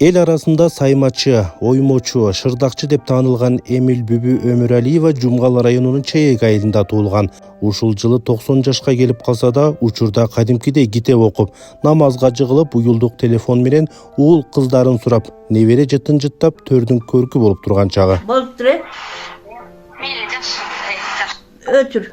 Эл арасында саймачы, оймочу, шырдакчы деп таанылган Эмиль Бүбү Өмүралиева Жумгал районунун Чеек айылында туулган. Ушул жылы 90 жашка келип калса да, учурда кадимкидей китеп окуп, намазга жыгылып, уюлдук телефон менен уул кыздарын сурап, небере жытын жыттап, төрдүн көркү болуп турган чагы. Болуп турат. Өтүр.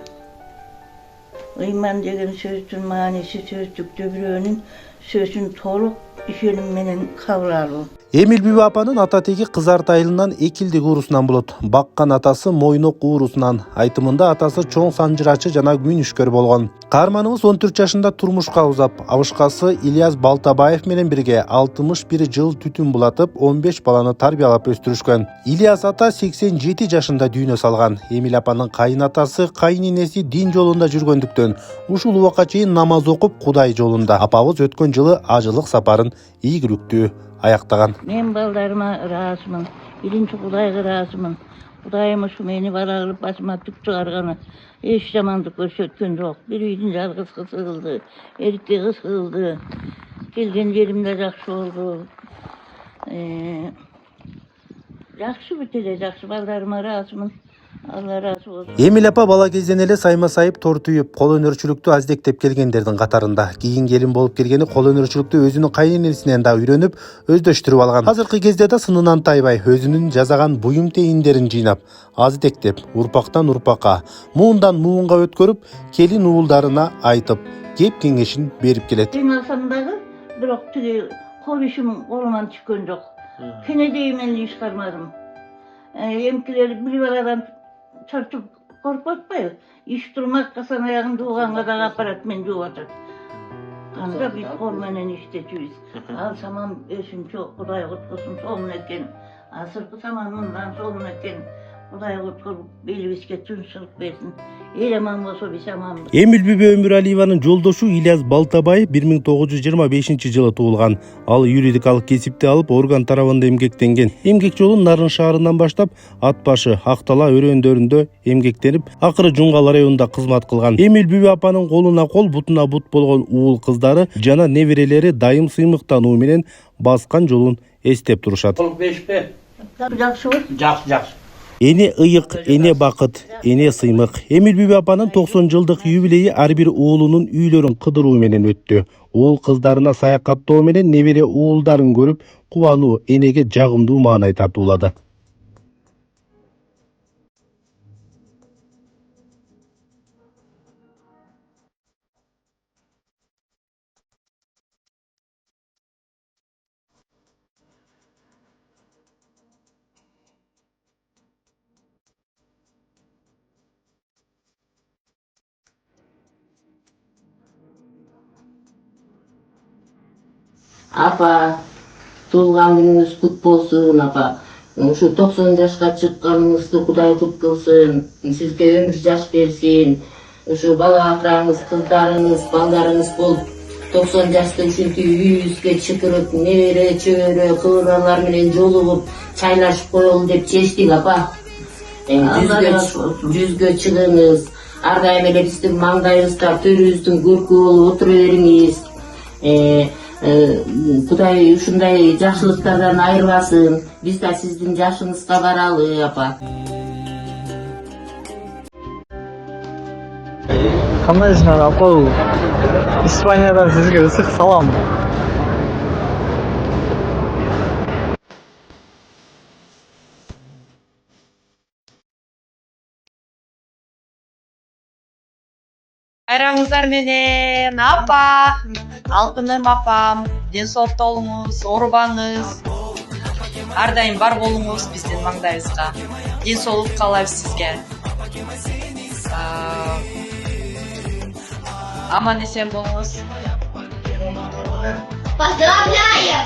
Ыйман деген сөздүн мааниси сөздүктө бирөөнүн сөзүн толук ишеним менен кабыл алуу. Эмиль Бүбү апанын ата теги Кызарт айылынан Экилдик уурусунан болот. Баккан атасы Мойнок уурусунан. Айтымында атасы чоң санжырачы жана мүнүшкөр болгон. Каарманыбыз 14 жашында турмушка узап, абышкасы Ильяс Балтабаев менен бирге 61 жыл түтүн булатып, 15 баланы тарбиялап өстүрүшкөн. Ильяс ата 87 жашында дүйнө салган. Эмиль апанын кайын атасы, кайын энеси дин жолунда жүргөндүктөн, ушул убакка чейин намаз окуп, Кудай жолунда. Апабыз өткөн жылы ажылык сапарын ийгиликтүү аяктаган. Мен балдарыма ыраазымын. Биринчи Кудайга ыраазымын. Кудайым ушу мени бала кылып башыма түк чыгарганы эч жамандык көрсөткөн жок. Бир үйдүн жалгыз кызы кылды, эркек кыз кылды. Келген жерим да жакшы болду. Жакшы бүт эле, жакшы, балдарыма ыраазымын. Алла ыраазы болсун. Эмиль апа бала кезден эле сайма сайып, тор түйүп, кол өнөрчүлүктү аздектеп келгендердин катарында. Кийин келин болуп келгени кол өнөрчүлүктү өзүнүн кайын энесинен да үйрөнүп, өздөштүрүп алган. Азыркы кезде да сынынан тайбай, өзүнүн жасаган буюм тейиндерин жыйнап, аздектеп, урпактан урпакка, муундан муунга өткөрүп, келин уулдарына айтып, кеп кеңешин берип келет. Кыйналсам дагы, бирок тиги кол ишим колуман түшкөн жок. Кенедей мен иш кармадым. Эмкилер бир баладан чарчып коркуп атпайбы? Иш турмак касан аягын жууганга дагы апарат, мен жууп атат. Анда биз кол менен иштечүбүз. Ал саман өсүнчө Кудай куткурсун, сонун экен. Азыркы саман мындан сонун экен. Кудай куткуруп, белибизге тынччылык берсин. Эл аман болсо биз аманбыз. Эмиль Бүбү Өмүралиеванын жолдошу Ильяс Балтабаев 1925 жылы туулган. Ал юридикалык кесипти алып, орган тарабында эмгектенген. Эмгек жолун Нарын шаарынан баштап, Ат башы, Актала өрөөндөрүндө эмгектенип, акыры Жумгал районунда кызмат кылган. Эмиль Бүбү апанын колуна кол, бутуна бут болгон уул кыздары жана неберелери дайым сыймыктануу менен баскан жолун эстеп турушат. Жакшыбы? Жакшы. Эне ыйык, эне бакыт, эне сыймык. Эмиль Бүбү апанын 90 жылдык юбилейи ар бир уулунун үйлөрүн кыдыруу менен өттү. Уул кыздарына саякаттоо менен небере уулдарын көрүп, кубануу энеге жагымдуу маанай тартуулады. Апа, туулган күнүңүз кут болсун, апа. Ушу 90 жашка чыкканыңызды Кудай кут кылсын. Сизге өмүр жаш берсин. Ушу бала акыраңыз, кыздарыңыз, балдарыңыз болуп 90 жашта ушинтип үйүбүзгө чыкырып, небере, чөбөрө, кыз балалар менен жолугуп, чайлашып коелу деп чечтик, апа. Жүзгө чыгыңыз. Ар дайым эле биздин маңдайыбызда, төрүбүздүн көркү болуп отура бериңиз. Кудай ушундай жакшылыктардан айырбасын. Биз да сиздин жашыңызга баралы, апа. Кандайсыңар, апа? Испаниядан сизге ысык салам. Байрамыңыздар менен, апа. Алтыным апам, ден соолукта болуңуз, оорубаңыз. Ар дайым бар болуңуз биздин маңдайыбызга. Ден соолук каалайбыз сизге. Аман эсен болуңуз. Поздравляю!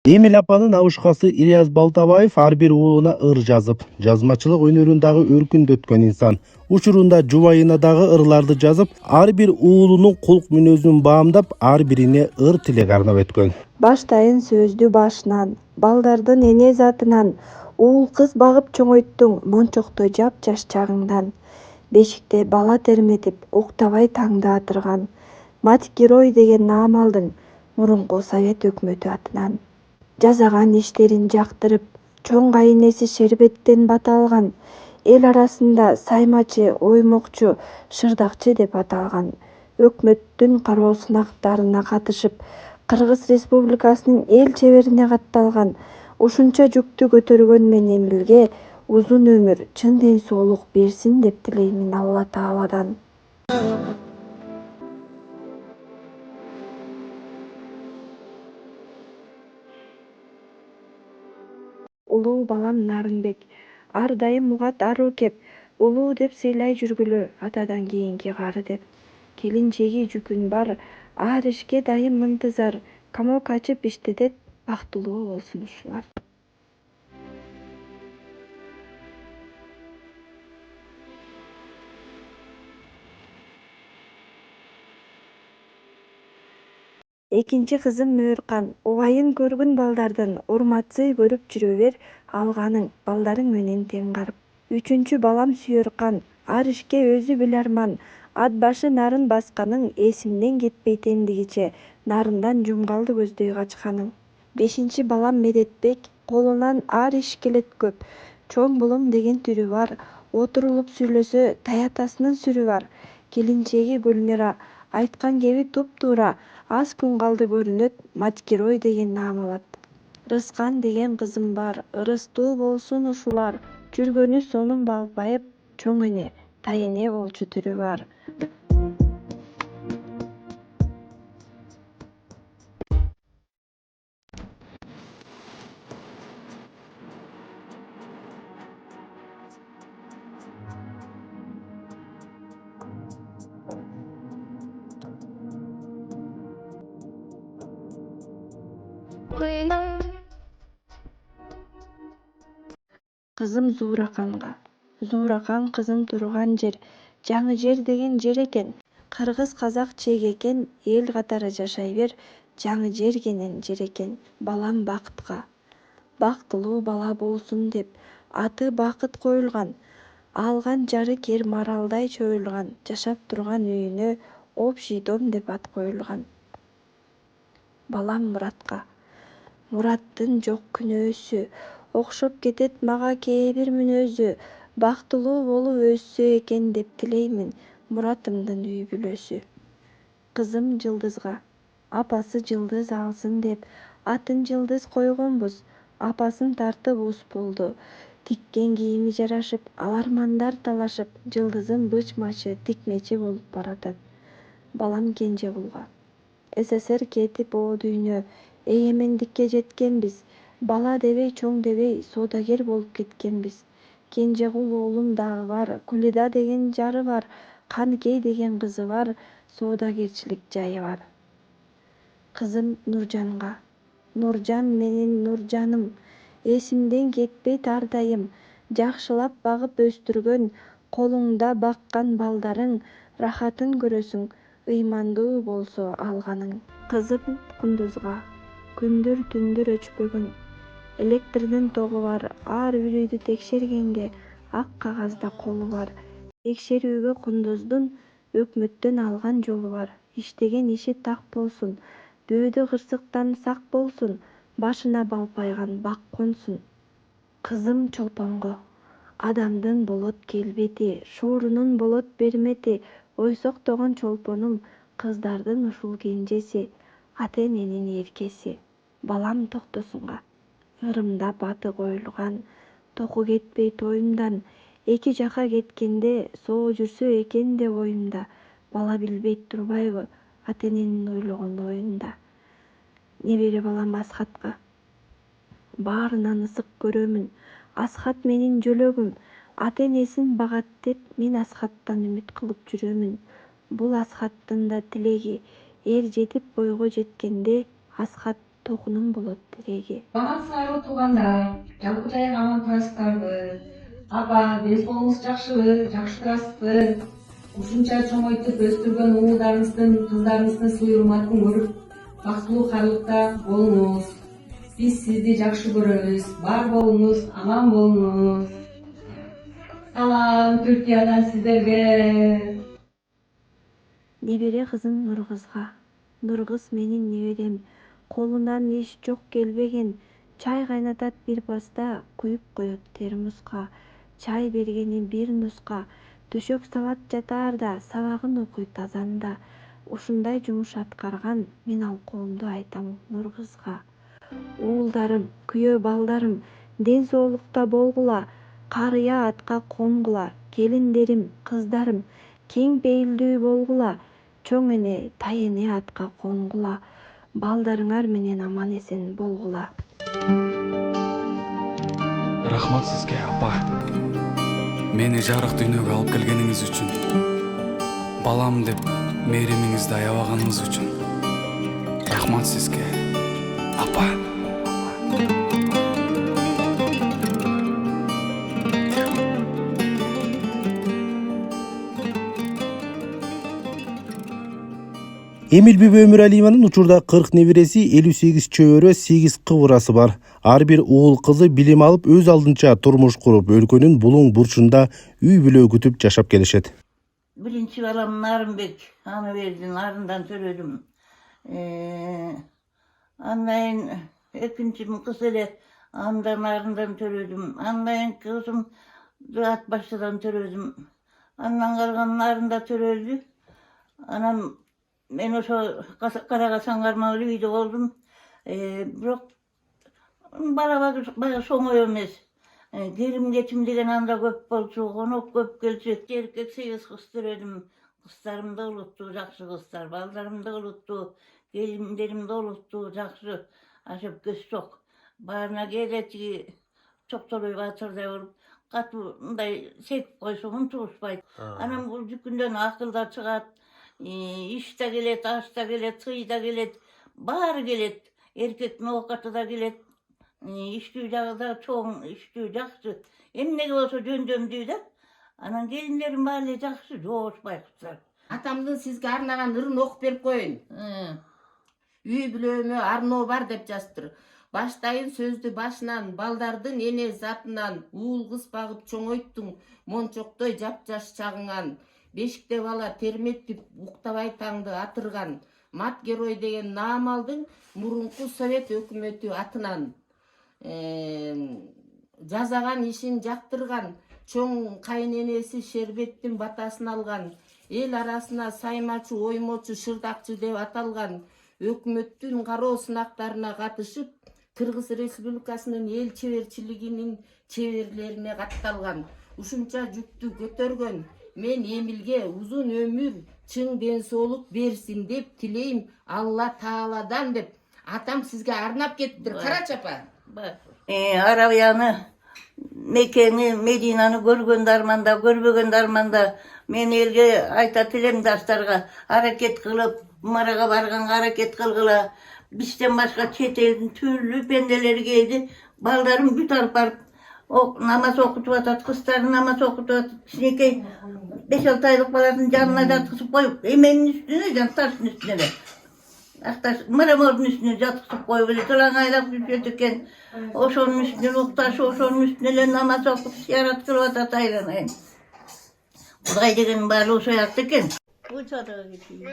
Эмил апанын абышкасы Ильяс Балтабаев ар бир уулуна ыр жазып, жазмачылык өнөрүн дагы өркүндөткөн инсан. Учурунда жубайына дагы ырларды жазып, ар бир уулунун кулк мүнөзүн баамдап, ар бирине ыр тилек арнап өткөн. Баштайын сөздү башынан, балдардын эне затынан, уул кыз багып чоңойттуң мончокто жап-жаш чагыңдан. Бешикте бала терметип, уктабай таңды атырган. Мать-герой деген наам алдың мурунку совет өкмөтү атынан. Жасаган иштерин жактырып, чоң кайынеси шербеттен бата алган. Эл арасында саймачы, оймокчу, шырдакчы деп аталган. Өкмөттүн кароо сынактарына катышып, Кыргыз Республикасынын эл чеберине катталган. Ушунча жүктү көтөргөн мен Эмилге узун өмүр, чын ден соолук берсин деп тилеймин Алла Тааладан. Улуу балам Нарынбек ар дайым угат аруу кеп, улуу деп сыйлай жүргүлө атадан кийинки кары деп. Келинчеги жүкүн бар, ар ишке дайым ынтызар, комок ачып иштетет, бактылуу болсун ушулар. Экинчи кызым Мөөркан, убайын көргүн балдардын урматсый көрүп жүрө бер, алганың балдарың менен тең карып. Үчүнчү балам Сүйөркан, ар ишке өзү биларман, ат башы нарын басканың эсимден кетпейт эндигиче, нарындан жумгалды көздөй качканың. Бешинчи балам Медетбек, колунан ар иш келет көп, чоң булум деген түрү бар, отурулуп сүйлөсө таятасынын сүрү бар. Келинчеги Гүлмира, айткан кеби туп-туура, аз күн калды көрүнөт, мать-герой деген наам алат. Рыскан деген кызым бар, ырыстуу болсун ушулар, жүргөнү сонун балпайып, чоң эне, тайэне болчу түрү бар. Кызым Зуураканга. Зууракан кызым турган жер, жаңы жер деген жер экен. Кыргыз казак чек экен, эл катары жашай бер, жаңы жер кенен жер экен. Балам Бакытка. Бактылуу бала болсун деп, аты Бакыт коюлган. Алган жары кер маралдай чоюлган, жашап турган үйүнө общий дом деп ат коюлган. Балам Муратка. Мураттын жок күнөөсү, окшоп кетет мага кээ бир мүнөзү, бактылуу болуп өссө экен деп тилеймин Муратымдын үй бүлөсү. Кызым Жылдызга. Апасы Жылдыз алсын деп, атын Жылдыз койгонбуз, апасын тартып ус болду. Тиккен кийими жарашып, алармандар талашып, Жылдызым бычмачы, тикмечи болуп баратат. Балам Кенжебулга. СССР кетип о дүйнө, эгемендикке жеткенбиз, бала дебей чоң дебей соодагер болуп кеткенбиз. Кенжегул уулум дагы бар, Кулида деген жары бар, Каныкей деген кызы бар, соодагерчилик жайы бар. Кызым Нуржанга. Нуржан менин Нуржаным, эсимден кетпейт ар дайым, жакшылап багып өстүргөн, колуңда баккан балдарың, рахатын көрөсүң, ыймандуу болсо алганың. Кызым Кундузга. Күндөр түндөр өчпөгөн, электрдин тогу бар, ар бир үйдү текшергенге ак кагазда колу бар. Текшерүүгө Кундуздун өкмөттөн алган жолу бар. Иштеген иши так болсун, бөөдө кырсыктан сак болсун, башына балпайган бак консун. Кызым Чолпонго. Адамдын болот келбети, шуурунун болот бермети, ойсоктогон чолпонум, кыздардын ушул кенжеси, ата-эненин эркеси. Балам Токтосунга. Ырымдап аты коюлган, току кетпей тоюмдан, эки жака кеткенде соо жүрсө экен деп оюмда. Бала билбейт турбайбы ата-эненин ойлогон оюнда. Небере балам Асхатка. Баарынан ысык көрөмүн, Асхат менин жөлөгүм, ата-энесин багат деп мен Асхаттан үмүт кылып жүрөмүн. Бул Асхаттын да тилеги, эр жетип бойго жеткенде Асхат токунуң болот тиреги. Маған сыңайлуу туугандар, жалпы жай аман тынчтарбы. Апа, ден соолугуңуз жакшыбы, жакшы турасызбы? Ушунча чоңойтуп өстүргөн уулдарыңыздын, кыздарыңыздын сый урматын көрүп, бактылуу кайлыкта болуңуз. Биз сизди жакшы көрөбүз. Бар болуңуз, аман болуңуз. Салам Түркиядан сиздерге. Небере кызым Нургызга. Нургыз менин неберем. Колунан иш жок келбеген. Чай кайнатат бир баста, куюп коет термоска. Чай бергени бир нуска. Төшөк салат жатаарда, сабагын окуйт азанда. Ушундай жумуш аткарган мен ал коомду айтам Нургызга. Уулдарым, күйөө балдарым, ден соолукта болгула, карыя атка конгула, келиндерим, кыздарым, кең пейилдүү болгула, чоң эне, тай эне атка конгула, балдарыңар менен аман эсен болгула. Рахмат сизге, апа. Мени жарык дүйнөгө алып келгениңиз үчүн. Балам деп мээримиңизди аябаганыңыз үчүн. Рахмат сизге, апа. Эмил Бүбө Өмүралиеванын учурда 40 небереси, 58 чөбөрө, 8 кыбырасы бар. Ар бир уул кызы билим алып, өз алдынча турмуш куруп, өлкөнүн булуң бурчунда үй бүлө күтүп жашап келишет. Birinci balam Narınbek, hanı verdim, narından törödüm. Anlayın, ikincim kız ele, andan narından törödüm. Anlayın kızım, rahat başladan törödüm. Andan kalgan narında törödü. Anam, ben o Karagasan karmalı bir de oldum. Bırak, bana son ömez. Gelim geçim degen anda köp bolçu, onu köp gelçek. Erkek 8 kız törödüm. Kızlarım da oluttu, jakşı kızlar. Ballarım da oluttu. Gelinlerim de oluttu, jakşı. Aşıp göz çok. Barına geleti çok doluy batırda olup. Katınday sek koysumun turuşpaydı. Anam bu cükünden akılda çıkat. İşte gelet, aşta gelet, sıyda gelet. Bahar gelet. Erkek nokatı da gelet. İştüydağı da çoğun iştüydaksı. Emne olsa döndüm de. Anan gelinlerim bari jakşı, joğuşpay kızlar. Атамдын сизге арнаган ырын окуп берип коеюн. Үй бүлөмө арноо бар деп жазыптыр. Баштайын сөздү башынан, балдардын эне затынан, уул кыз багып чоңойттуң, мончоктой жапжаш чагыңан. Бешикте бала терметтип, уктабай таңды атырган. Мат герой деген наам алдың, мурунку совет өкмөтү атынан. Жазаган ишин жактырган, чоң кайненеси шербеттин батасын алган. Эл арасына саймачу, оймочу, шырдакчы деп аталган. Өкмөттүн кароо сынактарына катышып, Кыргыз Республикасынын эл чеберчилигинин чеберлерине катталган. Ушунча жүктү көтөргөн мен Эмилге узун өмүр, чың ден соолук берсин деп тилейм Алла Тааладан деп атам сизге арнап кетиптир. Карачы апа. Arabiyanı, Mekke'ni, Medina'nı görgön darmanda, görmegen darmanda. Men elge ayta tilem daşlarga hareket kılıp, maraga bargan hareket kılgıla. Bizden başka çet elin türlü bendeleri geldi. Baldarım bütün barıp namaz okutup atat, kızları namaz okutup atat. Sinekey 5-6 aylık balasının canına jatkısıp koyup, emeğinin üstüne, taşın üstüne de. Aktaş, mıramorun üstüne jatkısıp koyup, böyle kılan aylak düşürdükken, oşonun üstüne noktaşı, oşonun üstüne namaz okup, yarat kılıp atat aylanayın. Kuday degen balı soyaktı eken. Bu çadağa geçeyim.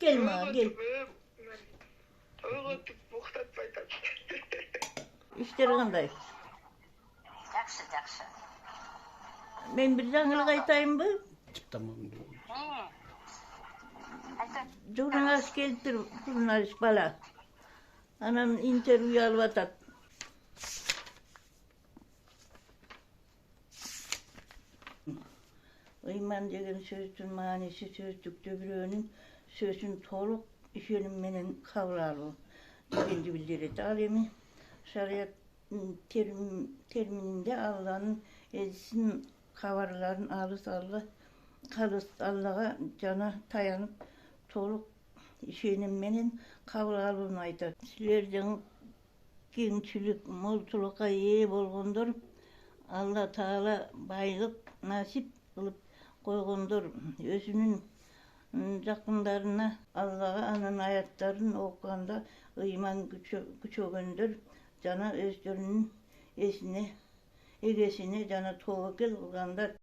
Gel ma, gel. İşleri qanday? Жақсы, жақсы. Ben bir жаңылык айтайынбы? Tamam. Журналист келиптир, журналист бала. Анан интервью алып атат. Ыйман деген сөздүн мааниси сөздүктө бирөөнүн сөзүн толук ишеним менен кабыл алуу дегенди билдирет. Ал эми шарият термининде Алланын элчисин кабарларын алыс Аллага жана таянып толук ишеним менен кабыл алууну айтат. Силердин кеңчилик, молчулукка ээ болгондор, Алла Таала байлык насип кылып койгондор, өзүнүн жакындарына Аллага анын аяттарын окуганда ыйман күчөгөндөр жана өздөрүнүн эгесине жана тобокел кылгандар.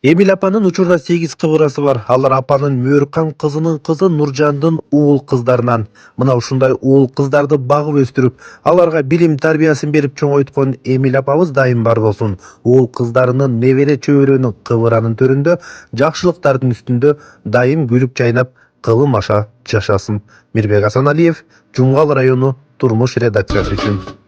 Эмил апанын учурда 8 кыбырасы бар. Алар апанын Мөркан кызынын кызы Нуржандын уул кыздарынан. Мына ушундай уул кыздарды багып өстүрүп, аларга билим тарбиясын берип чоңойткон Эмил апабыз дайым бар болсун. Уул кыздарынын небере чөбөрөнүн кыбыранын төрүндө, жакшылыктардын үстүндө дайым күлүп жайнап, кылым аша жашасын. Мирбек Асаналиев, Жумгал району турмуш редакциясы үчүн.